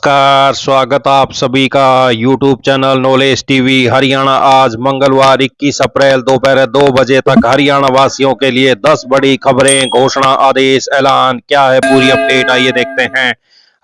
नमस्कार, स्वागत आप सभी का YouTube channel knowledge TV Haryana. आज मंगलवार 21 अप्रैल दोपहर 2 बजे तक हरियाणा वासियों के लिए 10 बड़ी खबरें, घोषणा, आदेश, ऐलान। क्या है पूरी अपडेट, आइए देखते हैं।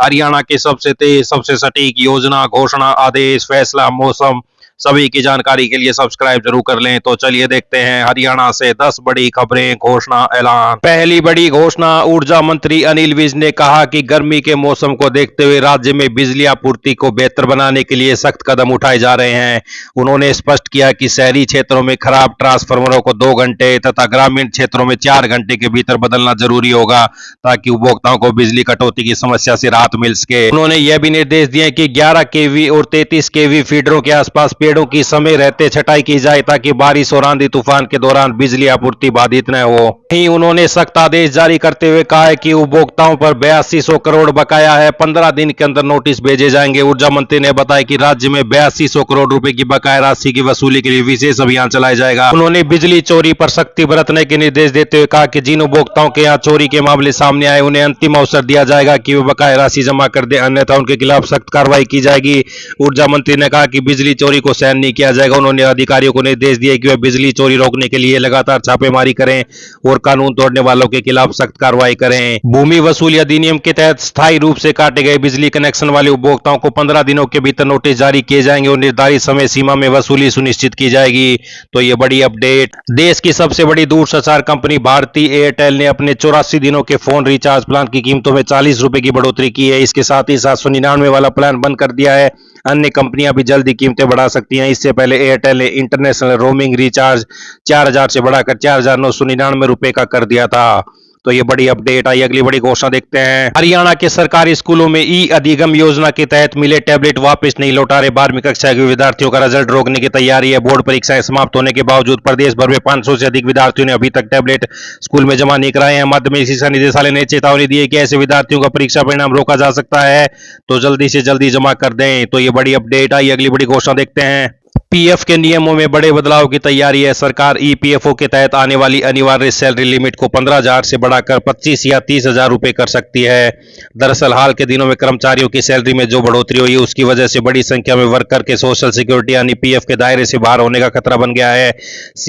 हरियाणा के सबसे तेज, सबसे सटीक योजना, घोषणा, आदेश, फैसला, मौसम, सभी की जानकारी के लिए सब्सक्राइब जरूर कर लें। तो चलिए देखते हैं हरियाणा से 10 बड़ी खबरें, घोषणा, ऐलान। पहली बड़ी घोषणा, ऊर्जा मंत्री अनिल विज ने कहा कि गर्मी के मौसम को देखते हुए राज्य में बिजली आपूर्ति को बेहतर बनाने के लिए सख्त कदम उठाए जा रहे हैं। उन्होंने स्पष्ट किया कि शहरी क्षेत्रों में खराब ट्रांसफार्मरों को 2 घंटे तथा ग्रामीण क्षेत्रों में 4 घंटे के भीतर बदलना जरूरी होगा, ताकि उपभोक्ताओं को बिजली कटौती की समस्या से राहत मिल सके। उन्होंने यह भी निर्देश दिए कि 11 केवी और 33 केवी फीडरों के आसपास पेड़ों की समय रहते छटाई की जाए, ताकि बारिश और आंधी तूफान के दौरान बिजली आपूर्ति बाधित न हो। वहीं उन्होंने सख्त आदेश जारी करते हुए कहा है कि उपभोक्ताओं पर 8200 करोड़ बकाया है, 15 दिन के अंदर नोटिस भेजे जाएंगे। ऊर्जा मंत्री ने बताया कि राज्य में 8200 करोड़ रुपए की बकाया राशि की वसूली के लिए विशेष अभियान चलाया जाएगा। उन्होंने बिजली चोरी पर सख्ती बरतने के निर्देश देते हुए कहा कि जिन उपभोक्ताओं के यहाँ चोरी के मामले सामने आए, उन्हें अंतिम अवसर दिया जाएगा कि वे बकाया राशि जमा कर दे, अन्यथा उनके खिलाफ सख्त कार्रवाई की जाएगी। ऊर्जा मंत्री ने कहा कि बिजली चोरी को सहन नहीं किया जाएगा। उन्होंने अधिकारियों को निर्देश दिए कि वे बिजली चोरी रोकने के लिए लगातार छापेमारी करें और कानून तोड़ने वालों के खिलाफ सख्त कार्रवाई करें। भूमि वसूली अधिनियम के तहत स्थायी रूप से काटे गए बिजली कनेक्शन वाले उपभोक्ताओं को 15 दिनों के भीतर नोटिस जारी किए जाएंगे और निर्धारित समय सीमा में वसूली सुनिश्चित की जाएगी। तो ये बड़ी अपडेट। देश की सबसे बड़ी दूरसंचार कंपनी भारती एयरटेल ने अपने 84 दिनों के फोन रिचार्ज प्लान की कीमतों में 40 रुपए की बढ़ोतरी की है। इसके साथ ही 799 वाला प्लान बंद कर दिया है। अन्य कंपनियां भी जल्दी कीमतें बढ़ा सकती हैं। इससे पहले एयरटेल ने इंटरनेशनल रोमिंग रिचार्ज 4000 से बढ़ाकर 4999 रुपए का कर दिया था। तो ये बड़ी अपडेट आई। अगली बड़ी घोषणा देखते हैं। हरियाणा के सरकारी स्कूलों में ई अधिगम योजना के तहत मिले टैबलेट वापस नहीं लौटा रहे 12वीं कक्षा के विद्यार्थियों का रिजल्ट रोकने की तैयारी है। बोर्ड परीक्षाएं समाप्त होने के बावजूद प्रदेश भर में 500 से अधिक विद्यार्थियों ने अभी तक टैबलेट स्कूल में जमा नहीं कराए हैं। माध्यमिक शिक्षा निदेशालय ने चेतावनी दी है कि ऐसे विद्यार्थियों का परीक्षा परिणाम रोका जा सकता है, तो जल्दी से जल्दी जमा कर दें। तो ये बड़ी अपडेट आई। अगली बड़ी घोषणा देखते हैं। पीएफ के नियमों में बड़े बदलाव की तैयारी है। सरकार ईपीएफओ के तहत आने वाली अनिवार्य सैलरी लिमिट को 15,000 से बढ़ाकर 25 या 30,000 रुपए कर सकती है। दरअसल हाल के दिनों में कर्मचारियों की सैलरी में जो बढ़ोतरी हुई, उसकी वजह से बड़ी संख्या में वर्कर के सोशल सिक्योरिटी यानी पीएफ के दायरे से बाहर होने का खतरा बन गया है।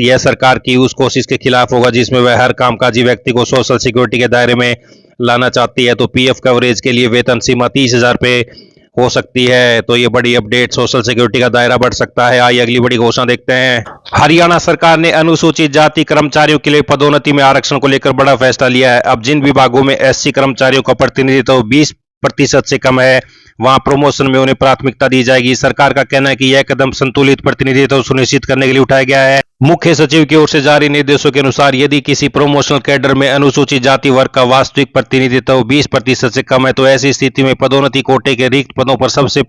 यह सरकार की उस कोशिश के खिलाफ होगा जिसमें वह हर कामकाजी व्यक्ति को सोशल सिक्योरिटी के दायरे में लाना चाहती है। तो पीएफ कवरेज के लिए वेतन सीमा 30,000 रुपए हो सकती है। तो ये बड़ी अपडेट, सोशल सिक्योरिटी का दायरा बढ़ सकता है। आइए अगली बड़ी घोषणा देखते हैं। हरियाणा सरकार ने अनुसूचित जाति कर्मचारियों के लिए पदोन्नति में आरक्षण को लेकर बड़ा फैसला लिया है। अब जिन विभागों में एससी कर्मचारियों का प्रतिनिधित्व 20% से कम है, वहां प्रमोशन में उन्हें प्राथमिकता दी जाएगी। सरकार का कहना है कि यह कदम संतुलित प्रतिनिधित्व सुनिश्चित करने के लिए उठाया गया है। मुख्य सचिव की ओर से जारी निर्देशों के अनुसार यदि किसी प्रोमोशनल कैडर में अनुसूचित जाति वर्ग का वास्तविक प्रतिनिधित्व 20% से कम है, तो ऐसी स्थिति में पदोन्नति कोटे के रिक्त पदों पर सबसे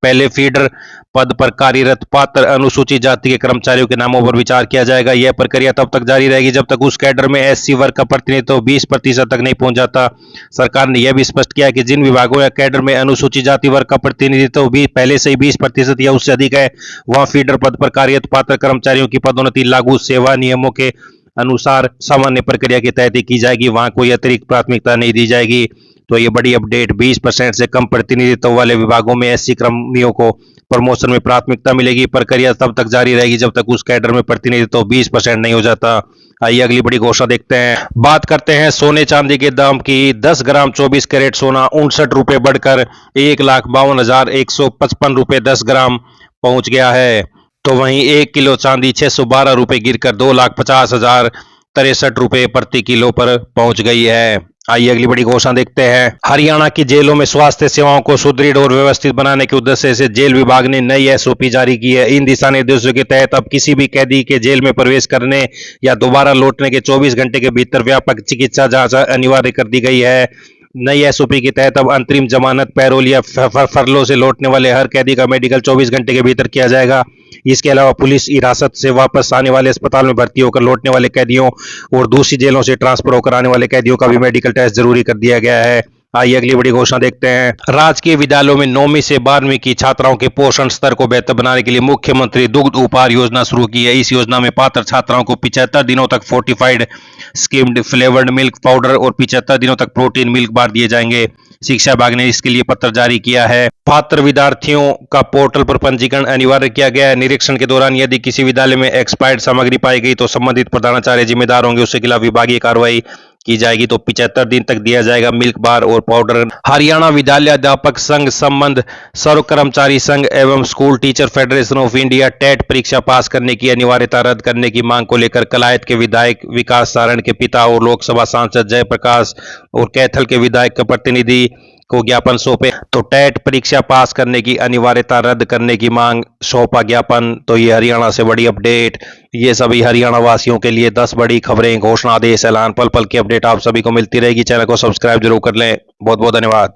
पहले फीडर पद पर कार्यरत पात्र अनुसूचित जाति के कर्मचारियों के नामों पर विचार किया जाएगा। यह प्रक्रिया तब तक जारी रहेगी जब तक उस कैडर में एससी वर्ग का प्रतिनिधित्व 20% तक नहीं पहुंच जाता। सरकार ने यह भी स्पष्ट किया कि जिन विभागों या कैडर में अनुसूचित जाति वर्ग का प्रतिनिधित्व भी पहले से ही 20% या उससे अधिक है, वहां फीडर पद पर कार्यरत पात्र कर्मचारियों की पदोन्नति लागू सेवा नियमों के अनुसार सामान्य प्रक्रिया के तहत ही की जाएगी। वहां कोई अतिरिक्त प्राथमिकता नहीं दी जाएगी। तो ये बड़ी अपडेट। 20% से कम प्रतिनिधित्व वाले विभागों में एससी कर्मियों को प्रमोशन में प्राथमिकता मिलेगी। प्रक्रिया तब तक जारी रहेगी जब तक उस कैडर में प्रतिनिधित्व 20% नहीं हो जाता। आइए अगली बड़ी घोषणा देखते हैं। बात करते हैं सोने चांदी के दाम की। 10 ग्राम 24 कैरेट सोना 59 रुपए बढ़कर 1,52,155 रुपए 10 ग्राम पहुंच गया है। तो वहीं 1 किलो चांदी 612 रुपए गिरकर 2,50,063 रुपए प्रति किलो पर पहुंच गई है। आइए अगली बड़ी घोषणा देखते हैं। हरियाणा की जेलों में स्वास्थ्य सेवाओं को सुदृढ़ और व्यवस्थित बनाने के उद्देश्य से जेल विभाग ने नई एसओपी जारी की है। इन दिशा निर्देशों के तहत अब किसी भी कैदी के जेल में प्रवेश करने या दोबारा लौटने के 24 घंटे के भीतर व्यापक चिकित्सा जांच अनिवार्य कर दी गई है। नई एसओपी के तहत अब अंतरिम जमानत, पैरोल या फरलो से लौटने वाले हर कैदी का मेडिकल 24 घंटे के भीतर किया जाएगा। इसके अलावा पुलिस हिरासत से वापस आने वाले, अस्पताल में भर्ती होकर लौटने वाले कैदियों और दूसरी जेलों से ट्रांसफर होकर आने वाले कैदियों का भी मेडिकल टेस्ट जरूरी कर दिया गया है। आइए अगली बड़ी घोषणा देखते हैं। राजकीय विद्यालयों में 9वीं से 12वीं की छात्राओं के पोषण स्तर को बेहतर बनाने के लिए मुख्यमंत्री दुग्ध उपहार योजना शुरू की है। इस योजना में पात्र छात्राओं को 75 दिनों तक fortified skimmed flavoured milk powder और 75 दिनों तक प्रोटीन मिल्क बार दिए जाएंगे। शिक्षा विभाग ने इसके लिए पत्र जारी किया है। पात्र विद्यार्थियों का पोर्टल पर पंजीकरण अनिवार्य किया गया है। निरीक्षण के दौरान यदि किसी विद्यालय में एक्सपायर्ड सामग्री पाई गई तो संबंधित प्रधानाचार्य जिम्मेदार होंगे, उसके खिलाफ विभागीय कार्रवाई की जाएगी। तो 75 दिन तक दिया जाएगा मिल्क बार और पाउडर। हरियाणा विद्यालय अध्यापक संघ संबंध सर्व कर्मचारी संघ एवं school teacher federation of India TET परीक्षा पास करने की अनिवार्यता रद्द करने की मांग को लेकर कलायत के विधायक विकास सारण के पिता और लोकसभा सांसद जयप्रकाश और कैथल के विधायक के प्रतिनिधि को ज्ञापन सौंपे। तो टेट परीक्षा पास करने की अनिवार्यता रद्द करने की मांग, सौंपा ज्ञापन। तो ये हरियाणा से बड़ी अपडेट, ये सभी हरियाणा वासियों के लिए 10 बड़ी खबरें, घोषणा, आदेश, ऐलान, पल पल की अपडेट आप सभी को मिलती रहेगी। चैनल को सब्सक्राइब जरूर कर लें। बहुत बहुत धन्यवाद।